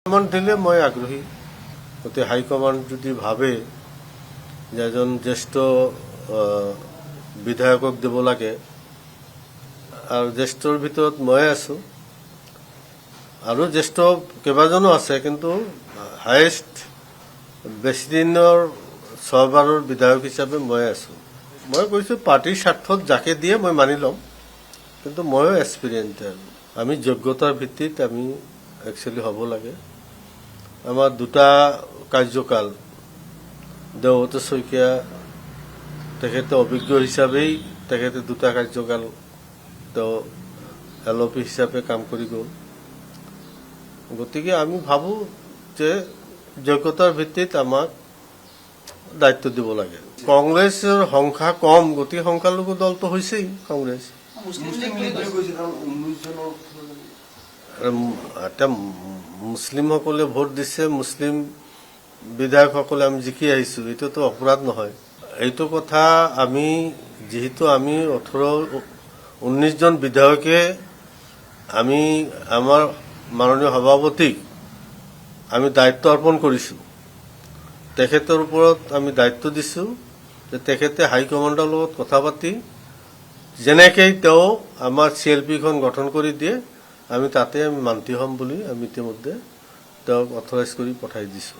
High command দিলে মই আগ্ৰহী। গতিকে হাইকমান্ড যদি ভাবে যে এজন জ্যেষ্ঠ বিধায়কক দিব লাগে আৰু জ্যেষ্ঠৰ ভিতৰত মই আছো আৰু জ্যেষ্ঠ কেইবাজনো আছে, কিন্তু হায়েষ্ট বেছি দিনৰ 6 বাৰৰ বিধায়ক হিচাপে মই আছো। মই কৈছো পাৰ্টিৰ স্বাৰ্থত যাকে দিয়ে মই মানি ল'ম, কিন্তু ময়ো এক্সপিৰিয়েঞ্চ। আমি যোগ্যতাৰ ভিত্তিত আমি একচুৱেলি হ'ব লাগে। আমাৰ 2টা কাৰ্যকাল, দেৱব্ৰত শইকীয়া তেখেতে অভিজ্ঞ হিচাপেই তেখেতে 2টা কাৰ্যকাল তেওঁ LOP হিচাপে কাম কৰি গ'ল। গতিকে আমি ভাবো যে যোগ্যতাৰ ভিত্তিত আমাক দায়িত্ব দিব লাগে। কংগ্ৰেছৰ সংখ্যা কম, গতিকে সংখ্যালঘু দলটো হৈছেই কংগ্ৰেছ। এতিয়া মুছলিমসকলে ভোট দিছে, মুছলিম বিধায়কসকলে আমি জিকি আহিছো, এইটোতো অপৰাধ নহয়। এইটো কথা আমি যেহেতু আমি 18-19 জন বিধায়কে আমি আমাৰ মাননীয় সভাপতিক আমি দায়িত্ব অৰ্পণ কৰিছো। তেখেতৰ ওপৰত আমি দায়িত্ব দিছো যে তেখেতে হাইকমাণ্ডৰ লগত কথা পাতি যেনেকৈ তেওঁ আমাৰ CLP-খন গঠন কৰি দিয়ে আমি তাতে আমি মান্তি হ'ম বুলি আমি ইতিমধ্যে তেওঁক অথৰাইজ কৰি পঠাই দিছো।